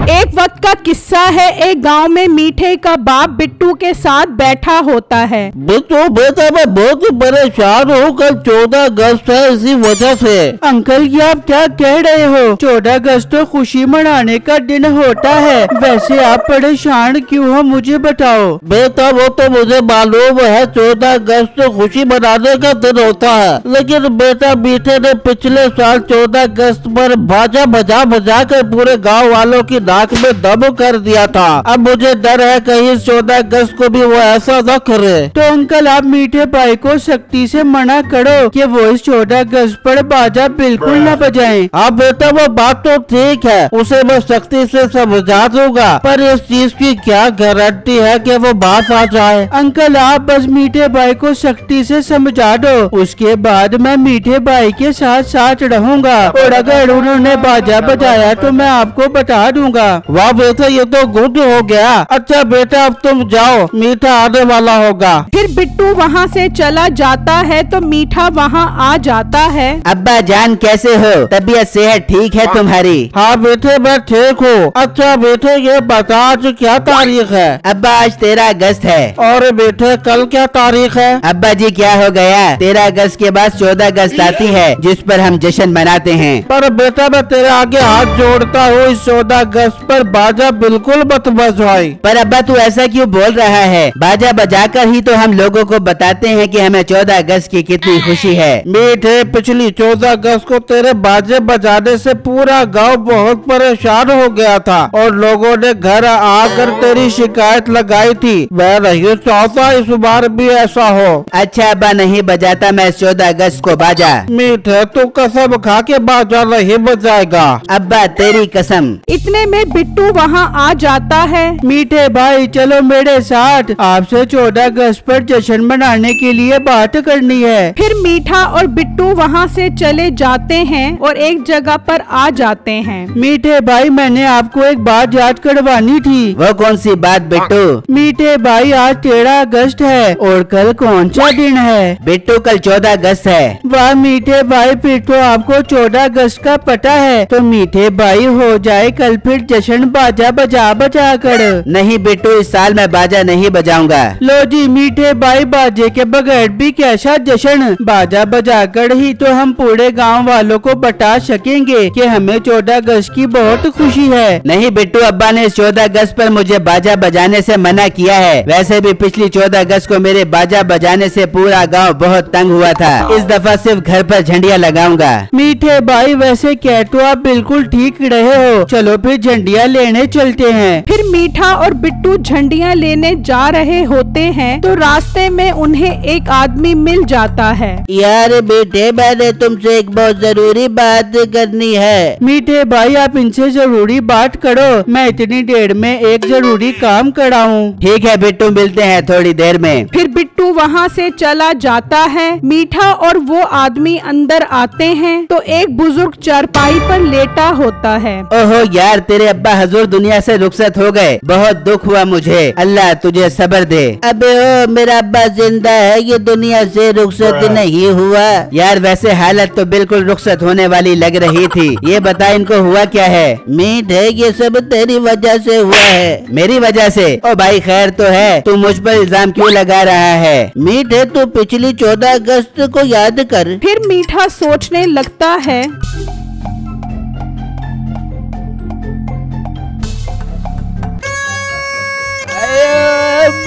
एक वक्त का किस्सा है। एक गांव में मीठे का बाप बिट्टू के साथ बैठा होता है। बिट्टू बेटा, मैं बहुत ही परेशान हूँ। कल 14 अगस्त है, इसी वजह से। अंकल ये आप क्या कह रहे हो? 14 अगस्त तो खुशी मनाने का दिन होता है। वैसे आप परेशान क्यों हो, मुझे बताओ। बेटा वो तो मुझे मालूम है, 14 अगस्त तो खुशी मनाने का दिन होता है, लेकिन बेटा मीठे ने पिछले साल 14 अगस्त पर बाजा बजा बजा कर पूरे गाँव वालों की नाक में दम कर दिया था। अब मुझे डर है कहीं 14 अगस्त को भी वो ऐसा न करे। तो अंकल आप मीठे भाई को सख्ती से मना करो कि वो इस 14 अगस्त पर बाजा बिल्कुल न बजाएं। हाँ बेटा वो बात तो ठीक है, उसे मैं सख्ती से समझा दूंगा, पर इस चीज की क्या गारंटी है कि वो बात आ जाए। अंकल आप बस मीठे भाई को सख्ती से समझा दो, उसके बाद मैं मीठे भाई के साथ साथ रहूंगा, और अगर उन्होंने बाजा बजाया तो मैं आपको बता दूंगा। वाह बेटा ये तो गुड हो गया। अच्छा बेटा अब तुम जाओ, मीठा आने वाला होगा। फिर बिट्टू वहाँ से चला जाता है तो मीठा वहाँ आ जाता है। अब्बा जान कैसे हो? तबीयत सेहत ठीक है तुम्हारी? हाँ बेटे मैं ठीक हूँ। अच्छा बेटे ये बता आज क्या तारीख है? अब्बा आज 13 अगस्त है। और बेटे कल क्या तारीख है? अब्बा जी क्या हो गया, 13 अगस्त के बाद 14 अगस्त आती है जिस पर हम जश्न मनाते हैं। पर बेटा मैं तेरे आगे हाथ जोड़ता हूँ, इस 14 अगस्त पर बाजा बिल्कुल मत बजवाई। पर अब्बा तू ऐसा क्यों बोल रहा है? बाजा बजाकर ही तो हम लोगों को बताते हैं कि हमें 14 अगस्त की कितनी खुशी है। मीठे पिछली 14 अगस्त को तेरे बाजे बजाने से पूरा गांव बहुत परेशान हो गया था और लोगों ने घर आकर तेरी शिकायत लगाई थी। मैं नहीं चाहता इस बार भी ऐसा हो। अच्छा अब्बा नहीं बजाता मैं 14 अगस्त को बाजा। मीठे तू कसम खा के बाजा नहीं बजाएगा। अब्बा तेरी कसम। इतने में बिट्टू वहाँ आ जाता है। मीठे भाई चलो मेरे साथ, आपसे 14 अगस्त पर जश्न मनाने के लिए बात करनी है। फिर मीठा और बिट्टू वहाँ से चले जाते हैं और एक जगह पर आ जाते हैं। मीठे भाई मैंने आपको एक बात याद करवानी थी। वो कौन सी बात बिट्टू? मीठे भाई आज 13 अगस्त है और कल कौन सा दिन है? बिट्टू कल 14 अगस्त है। वाह मीठे भाई फिर तो आपको 14 अगस्त का पता है। तो मीठे भाई हो जाए कल फिर जश्न बाजा बजा बजा कर। नहीं बिट्टू इस साल मैं बाजा नहीं बजाऊंगा। लो जी मीठे भाई बाजे के बगैर भी कैसा जश्न, बाजा बजा कर ही तो हम पूरे गांव वालों को बता सकेंगे कि हमें 14 अगस्त की बहुत खुशी है। नहीं बिट्टू अब्बा ने 14 अगस्त पर मुझे बाजा बजाने से मना किया है। वैसे भी पिछली 14 अगस्त को मेरे बाजा बजाने से पूरा गांव बहुत तंग हुआ था। इस दफा सिर्फ घर पर झंडियाँ लगाऊंगा। मीठे भाई वैसे कह तो आप बिल्कुल ठीक रहे हो, चलो फिर झंडियाँ लेने चलते हैं। फिर मीठा और बिट्टू झंडियाँ लेने जा रहे होते हैं तो रास्ते में उन्हें एक आदमी मिल जाता है। यार बेटे मैंने तुमसे एक बहुत जरूरी बात करनी है। मीठे भाई आप इनसे जरूरी बात करो, मैं इतनी देर में एक जरूरी काम कराऊं। ठीक है बिट्टू मिलते हैं थोड़ी देर में। फिर बिट्टू वहाँ से चला जाता है। मीठा और वो आदमी अंदर आते हैं तो एक बुजुर्ग चारपाई पर लेटा होता है। ओहो यार तेरे अब्बा हजूर दुनिया से रुखसत हो गए, बहुत दुख हुआ मुझे। अल्लाह तुझे सब्र दे। अबे ओ मेरा अब्बा जिंदा है, ये दुनिया से रुखसत नहीं हुआ। यार वैसे हालत तो बिल्कुल रुखसत होने वाली लग रही थी। ये बता इनको हुआ क्या है? मीठे ये सब तेरी वजह से हुआ है। मेरी वजह से? ओ भाई खैर तो है, तू मुझ पर इल्जाम क्यों लगा रहा है? मीठे तू पिछली 14 अगस्त को याद कर। फिर मीठा सोचने लगता है।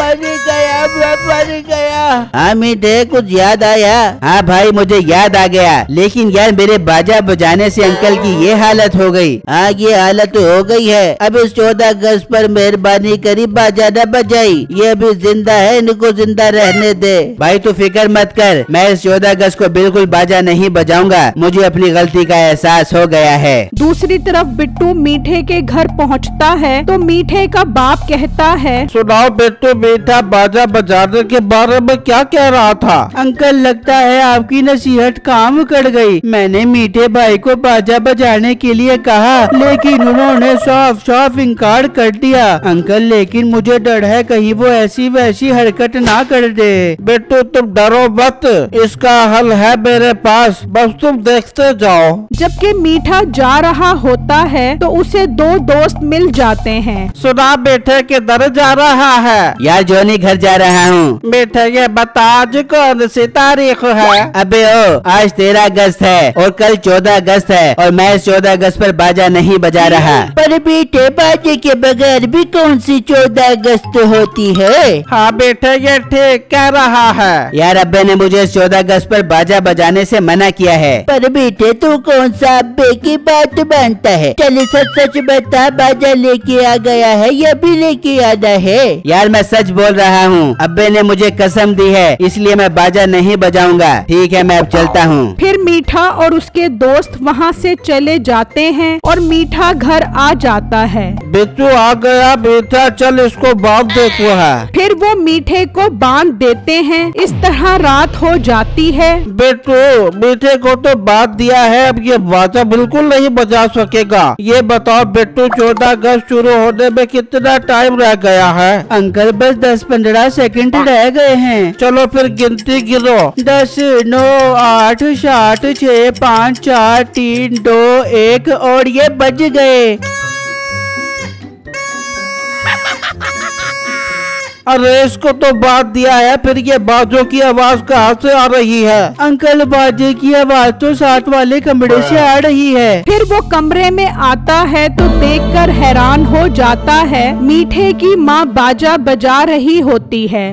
मर गया, मैं मर गया। हाँ मीठे कुछ याद आया? हाँ भाई मुझे याद आ गया, लेकिन यार मेरे बाजा बजाने से अंकल की ये हालत हो गई। हाँ ये हालत हो गई है। अब इस 14 अगस्त पर मेहरबानी करी बाजा न बजाई, ये अभी जिंदा है, इनको जिंदा रहने दे। भाई तू फिक्र मत कर, मैं इस 14 अगस्त को बिल्कुल बाजा नहीं बजाऊंगा। मुझे अपनी गलती का एहसास हो गया है। दूसरी तरफ बिट्टू मीठे के घर पहुंचता है तो मीठे का बाप कहता है, सुनाओ बिट्टू मीठा बाजा बजाने के बारे में क्या कह रहा था? अंकल लगता है आपकी नसीहत काम कर गई। मैंने मीठे भाई को बाजा बजाने के लिए कहा, लेकिन उन्होंने साफ साफ इनकार कर दिया। अंकल लेकिन मुझे डर है कहीं वो ऐसी वैसी हरकत ना कर दे। बेटू तुम डरो मत, इसका हल है मेरे पास, बस तुम देखते जाओ। जबकि मीठा जा रहा होता है तो उसे दो दोस्त मिल जाते हैं। सुना बेटे किधर जा रहा है? यार जोनी घर जा रहा हूँ। बेटे ये बता आज कौन सी तारीख है? अबे ओ आज 13 अगस्त है और कल 14 अगस्त है और मैं इस 14 अगस्त पर बाजा नहीं बजा रहा। पर बेटे बाजे के बगैर भी कौन सी 14 अगस्त होती है? हाँ बेटे ये ठीक कह रहा है। यार अब्बे ने मुझे इस 14 अगस्त पर बाजा बजाने से मना किया है। पर बेटे तू कौन सा अब्बे की बात मानता है? चल सच सच बता, बाजा लेके आ गया है या भी लेके आना है? यार मैं सच बोल रहा हूँ, अब्बे ने मुझे कसम दी है, इसलिए मैं बाजा नहीं बजाऊंगा। ठीक है मैं अब चलता हूँ। फिर मीठा और उसके दोस्त वहाँ से चले जाते हैं और मीठा घर आ जाता है। बिट्टू आ गया बेटा, चल इसको बांध देखो है। फिर वो मीठे को बांध देते हैं। इस तरह रात हो जाती है। बिट्टू मीठे को तो बांध दिया है, अब ये बाजा बिल्कुल नहीं बजा सकेगा। ये बताओ बिट्टू 14 अगस्त शुरू होने में कितना टाइम रह गया है? अंकल बस 10-15 सेकंड रह गए हैं। चलो फिर गिनती गिनो। 10, 9, 8, 7, 6, 5, 4, 3, 2, 1 और ये बज गए। अरे इसको तो बांध दिया है, फिर ये बाजों की आवाज कहाँ से आ रही है? अंकल बाजे की आवाज तो साथ वाले कमरे से आ रही है। फिर वो कमरे में आता है तो देखकर हैरान हो जाता है। मीठे की माँ बाजा बजा रही होती है।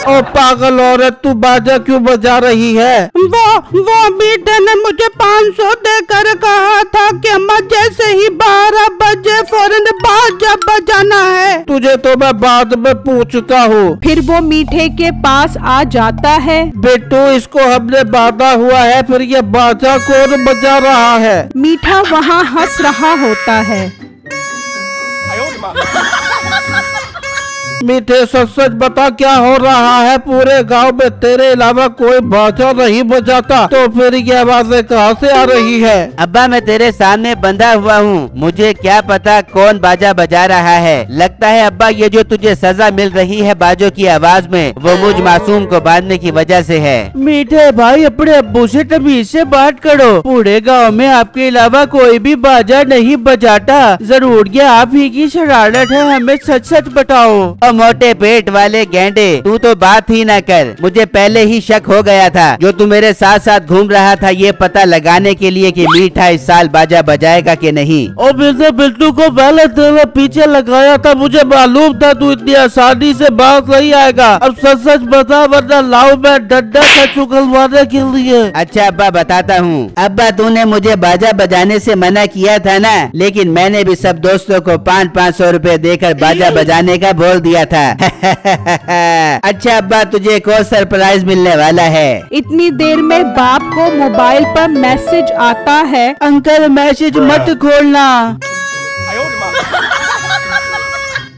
ओ पागल औरत, तू बाजा क्यों बजा रही है? वो मीठे ने मुझे 500 देकर कहा था कि अम्मा जैसे ही 12 बजे फौरन बाजा बजाना है। तुझे तो मैं बाद में पूछता हूँ। फिर वो मीठे के पास आ जाता है। बेटू इसको हमने बांधा हुआ है, फिर ये बाजा कौन बजा रहा है? मीठा वहाँ हंस रहा होता है। मीठे सच सच बता क्या हो रहा है? पूरे गांव में तेरे अलावा कोई बाजा नहीं बजाता, तो फिर ये आवाजें कहाँ से आ रही है? अब्बा मैं तेरे सामने बंधा हुआ हूँ, मुझे क्या पता कौन बाजा बजा रहा है। लगता है अब्बा ये जो तुझे सजा मिल रही है बाजों की आवाज में, वो मुझ मासूम को बांधने की वजह से है। मीठे भाई अपने अब्बू से तमीज से बात करो। पूरे गांव में आपके अलावा कोई भी बाजा नहीं बजाता। जरूर ये आप ही की शरारत है, हमें सच सच बताओ। मोटे पेट वाले गेंडे, तू तो बात ही ना कर। मुझे पहले ही शक हो गया था जो तू मेरे साथ साथ घूम रहा था ये पता लगाने के लिए कि मीठा इस साल बाजा बजाएगा कि नहीं। और मैंने बिट्टू को पहले तेरे पीछे लगाया था, मुझे मालूम था तू इतनी आसानी से बात नहीं आएगा। अब सच सच बता वरना लाऊं मैं डंडा का चुगलवाने के लिए। अच्छा अब्बा बताता हूँ। अब्बा तूने मुझे बाजा बजाने से मना किया था ना, लेकिन मैंने भी सब दोस्तों को 500-500 रुपए देकर बाजा बजाने का बोल दिया था। अच्छा अब्बा तुझे एक और सरप्राइज मिलने वाला है। इतनी देर में बाप को मोबाइल पर मैसेज आता है। अंकल मैसेज मत खोलना।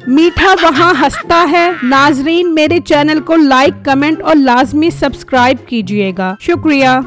मीठा वहाँ हंसता है। नाजरीन मेरे चैनल को लाइक, कमेंट और लाजमी सब्सक्राइब कीजिएगा। शुक्रिया।